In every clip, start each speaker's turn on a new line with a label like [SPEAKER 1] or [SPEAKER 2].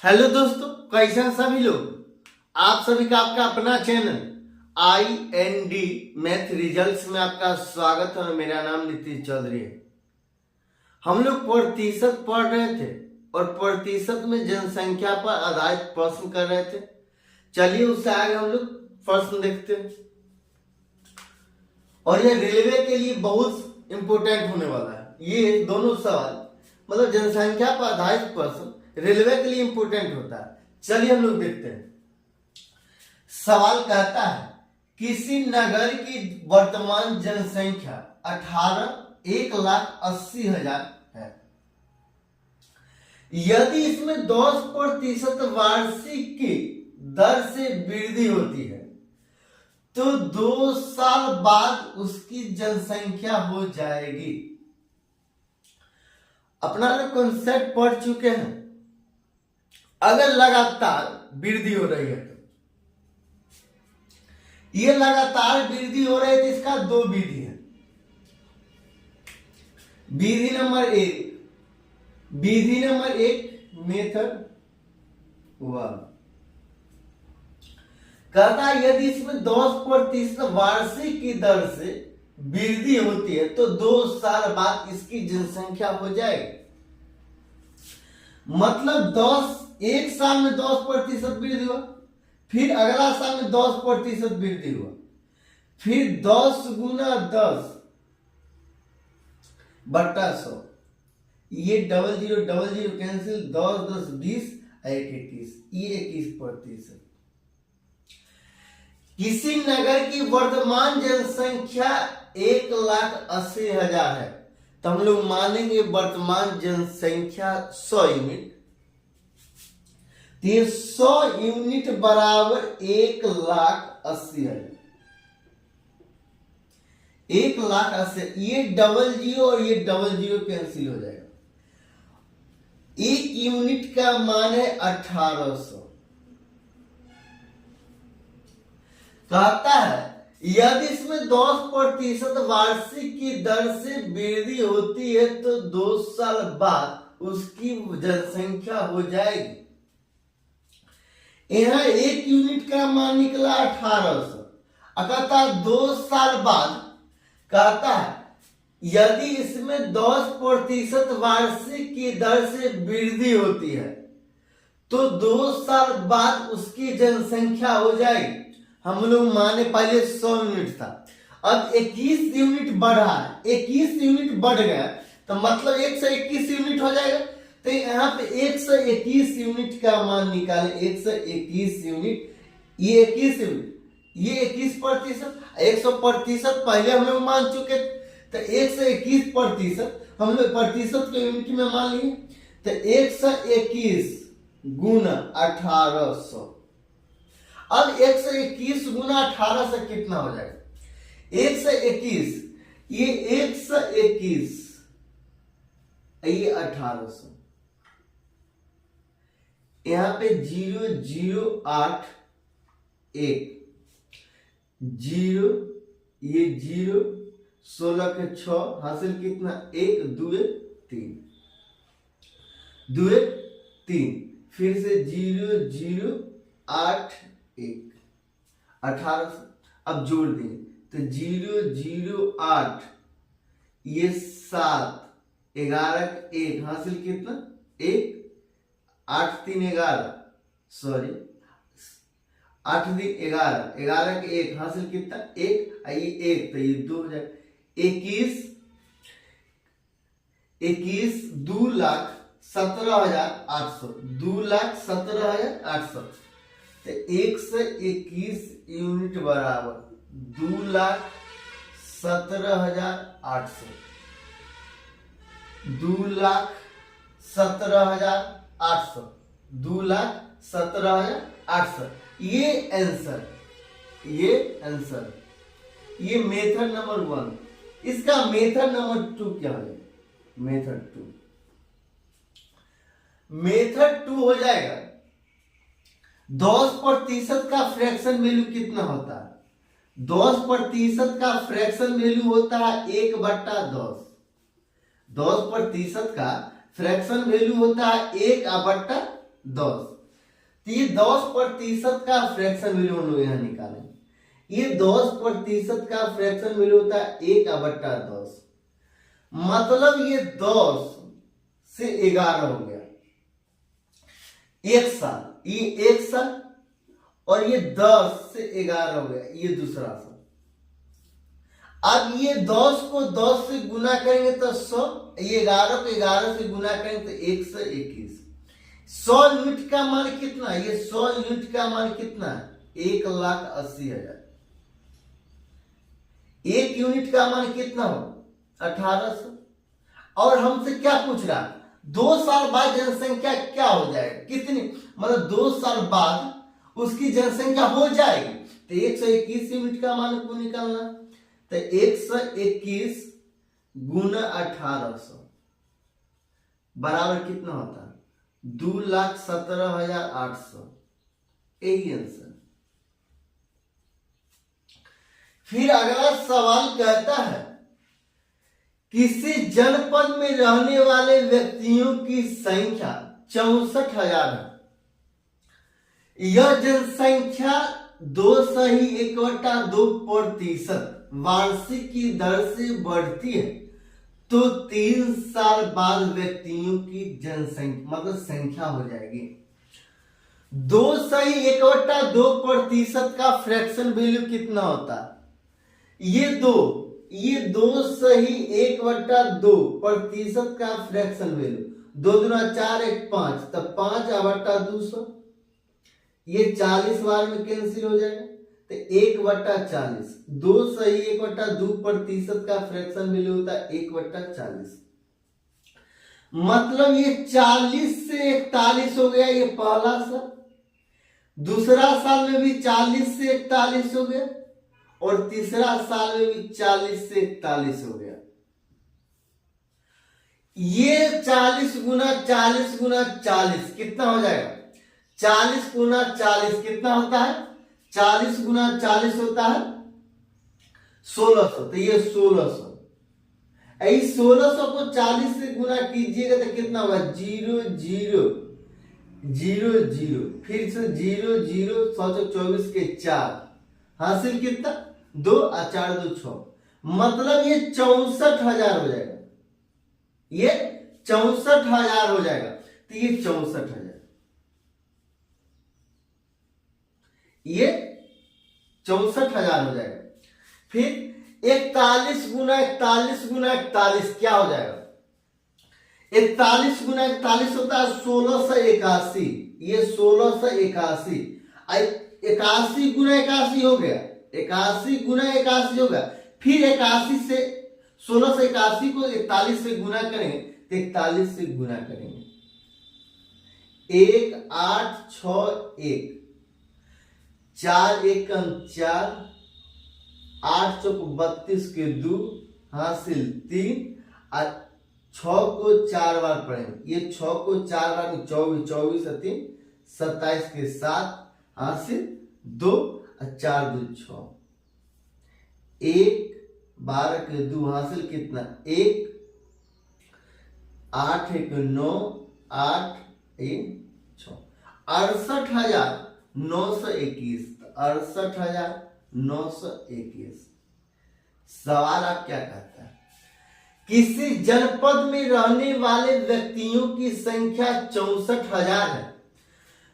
[SPEAKER 1] Hello दोस्तों, कैसे हैं सभी लोग। आप सभी का आपका अपना चैनल IND मैथ रिजल्ट्स में आपका स्वागत है और मेरा नाम नीतीश चौधरी है। हम लोग प्रतिशत पढ़ रहे थे और प्रतिशत में जनसंख्या पर आधारित प्रश्न कर रहे थे। चलिए उससे आगे हम लोग प्रश्न देखते हैं और यह रेलवे के लिए बहुत इंपोर्टेंट होने वाला है। ये दोनों सवाल मतलब जनसंख्या पर आधारित प्रश्न रेलवे के लिए इंपोर्टेंट होता है। चलिए हम लोग देखते हैं। सवाल कहता है किसी नगर की वर्तमान जनसंख्या 1,80,000 है। यदि इसमें 10% वार्षिक की दर से वृद्धि होती है तो 2 साल बाद उसकी जनसंख्या हो जाएगी। अपना लोग कॉन्सेप्ट पढ़ चुके हैं। अगर लगातार वृद्धि हो रही है तो ये लगातार वृद्धि हो रही है तो इसका 2 विधि है। विधि नंबर एक मेथड 1 कहता है यदि इसमें 10% वार्षिक की दर से वृद्धि होती है तो 2 साल बाद इसकी जनसंख्या हो जाएगी। मतलब एक साल में 10% वृद्धि हुआ, फिर अगला साल में 10% वृद्धि हुआ, फिर 10 गुना 10 बट्टा 100। ये 0000 कैंसिल, 10 10 20 1 21, ये 21%। किसी नगर की वर्तमान जनसंख्या 1,80,000 है तो हम लोग मानेंगे वर्तमान जनसंख्या 100 यूनिट। 100 यूनिट बराबर 1,80,000। 1,80,000, ये 00 और ये 00 कैंसिल हो जाएगा। 1 यूनिट का मान है 1800। कहता है यदि इसमें 10% वार्षिक की दर से वृद्धि होती है तो 2 साल बाद उसकी जनसंख्या हो जाएगी। यहां 1 यूनिट का मान निकला 1800। कहता है 2 साल बाद कहता है यदि इसमें 10% वार्षिक की दर से वृद्धि होती है तो 2 साल बाद उसकी जनसंख्या हो जाएगी। हम लोग माने पहले 100 यूनिट था, अब 21 यूनिट बढ़ा है। 21 यूनिट बढ़ गया तो मतलब 121 यूनिट हो जाएगा। तो यहाँ पे 121 यूनिट का मान निकाले। 121 यूनिट, ये 21 यूनिट, ये 21%। 100% पहले हम लोग मान चुके तो 121% हम लोग प्रतिशत के यूनिट में मान लिए। तो 121 गुना 1800। अब 121 गुना 1800 कितना हो जाएगा? 121, ये 121, ये 1800। यहां पे 0081 0, ये 0, 16 के 6 हासिल कितना? 1 2 3, 2 3, फिर से 0081 1800। अब जोड़ दें तो 008, ये 7, 11 1 हासिल कितना? 1, 8 3 11, सॉरी 8 दिन 11, 11 के 1 हासिल कितना? 1, ये 1 तो ये 2 हो जाए। 21 2,17,800, 2,17,800। तो 121 यूनिट बराबर 2,17,800। 2,17,800, 2,17,800। ये आंसर, ये मेथड नंबर 1। इसका मेथड नंबर 2 क्या है? मेथड 2 हो जाएगा 10% का फ्रैक्शन वैल्यू कितना होता है? 10% का फ्रैक्शन वैल्यू होता है 1/10। 10% का फ्रैक्शन वैल्यू होता है 1/10। 10। तो ये 10% का फ्रैक्शन वैल्यू हम लोग यहाँ निकालेंगे। ये 10% का फ्रैक्शन वैल्यू होता है 1/10। मतलब ये 10 से 11 हो गया, 1 साल। ये 1 साल और ये 10 से 11 हो गया, ये दूसरा साल। अब ये 10 को 10 से गुना करेंगे तो 100, ये 11 को 11 से गुना करेंगे तो 121। 100 यूनिट का मान कितना? ये 100 यूनिट का मान कितना है? 1,80,000। 1 यूनिट का मान कितना हो? 1800। और हमसे क्या पूछ रहा? 2 साल बाद जनसंख्या क्या हो जाएगी, कितनी, मतलब 2 साल बाद उसकी जनसंख्या हो जाएगी। तो 121 यूनिट का मान को निकालना, तो 121 गुना 1800 बराबर कितना होता है? 2,17,800। यही आंसर। फिर अगला सवाल कहता है किसी जनपद में रहने वाले व्यक्तियों की संख्या 64,000 है। यह जनसंख्या 2.1/2% वार्षिक की दर से बढ़ती है, तो 3 साल बाद व्यक्तियों की जनसंख्या मतलब संख्या हो जाएगी। 2.1/2% का फ्रैक्शन वैल्यू कितना होता है? ये 2.1/2% का फ्रैक्शन वैल्यू, 2 दूना 4 1 5, तब 5/200। ये 40 बार में कैंसिल हो जाएगा, तो 1/40। 2.1/2% का फ्रैक्शन वैल्यू होता है 1/40। मतलब ये 40 से 41 हो गया, ये पहला साल। दूसरा साल में भी 40 से 41 हो गया, और तीसरा साल में भी 40 से 41 हो गया। ये 40 गुना 40 गुना 40 कितना हो जाएगा? 40 गुना 40 कितना होता है? 40 गुना 40 होता है 1600। तो ये 1600। 1600 को 40 से गुना कीजिएगा तो कितना होगा? 0 0 0 0, फिर से 0 0, 124 के 4, हासिल कितना? 2 और 4 2 6। मतलब ये 64,000 हो जाएगा। ये 64,000 हो जाएगा। तो ये 64,000, ये 64,000 हो जाएगा। फिर 41 गुना 41 गुना 41 क्या हो जाएगा? 41 गुना 41 होता है 1681। ये 1681। 81 गुना 81 हो गया, 81 गुना 81 होगा। फिर 81 से 1681 को 41 से गुना करेंगे तो 41 से गुना करेंगे। 1861, 4 1 4, 8 चौक 32 के 2, हासिल 3, और 6 को 4 बार पढ़ेंगे। ये 6 को 4 बार 24 24 और 3 27 के 7, हासिल 2 और 4 2 6, 1 12 के 2, हासिल कितना? 1, 8 1 9, 8 1 6, 68,921। 68,921। सवाल आप क्या कहता है? किसी जनपद में रहने वाले व्यक्तियों की संख्या 64,000 है।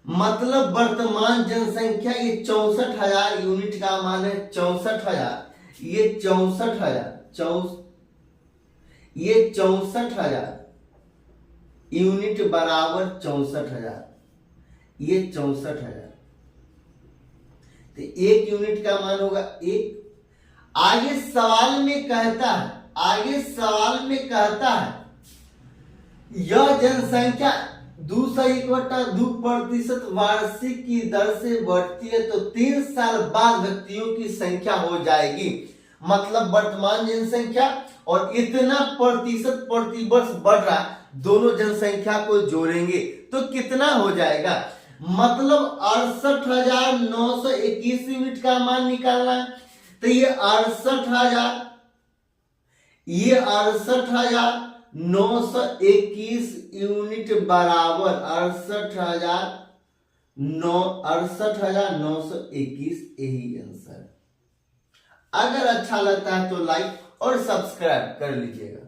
[SPEAKER 1] मतलब वर्तमान जनसंख्या ये 64,000 यूनिट का मान है। 64,000, ये 64,000, ये 64,000 यूनिट बराबर 64,000, ये 64,000। तो 1 यूनिट का मान होगा 1। आगे सवाल में कहता है, यह जनसंख्या 2.1/2% वार्षिक की दर से बढ़ती है, तो 3 साल बाद व्यक्तियों की संख्या हो जाएगी। मतलब वर्तमान जनसंख्या और इतना प्रतिशत प्रतिवर्ष बढ़ रहा, दोनों जनसंख्या को जोड़ेंगे तो कितना हो जाएगा? मतलब 68,921 यूनिट का मान निकालना है। तो ये 68,000 68,921 यूनिट बराबर 68,921। यही आंसर। अगर अच्छा लगता है तो लाइक और सब्सक्राइब कर लीजिएगा।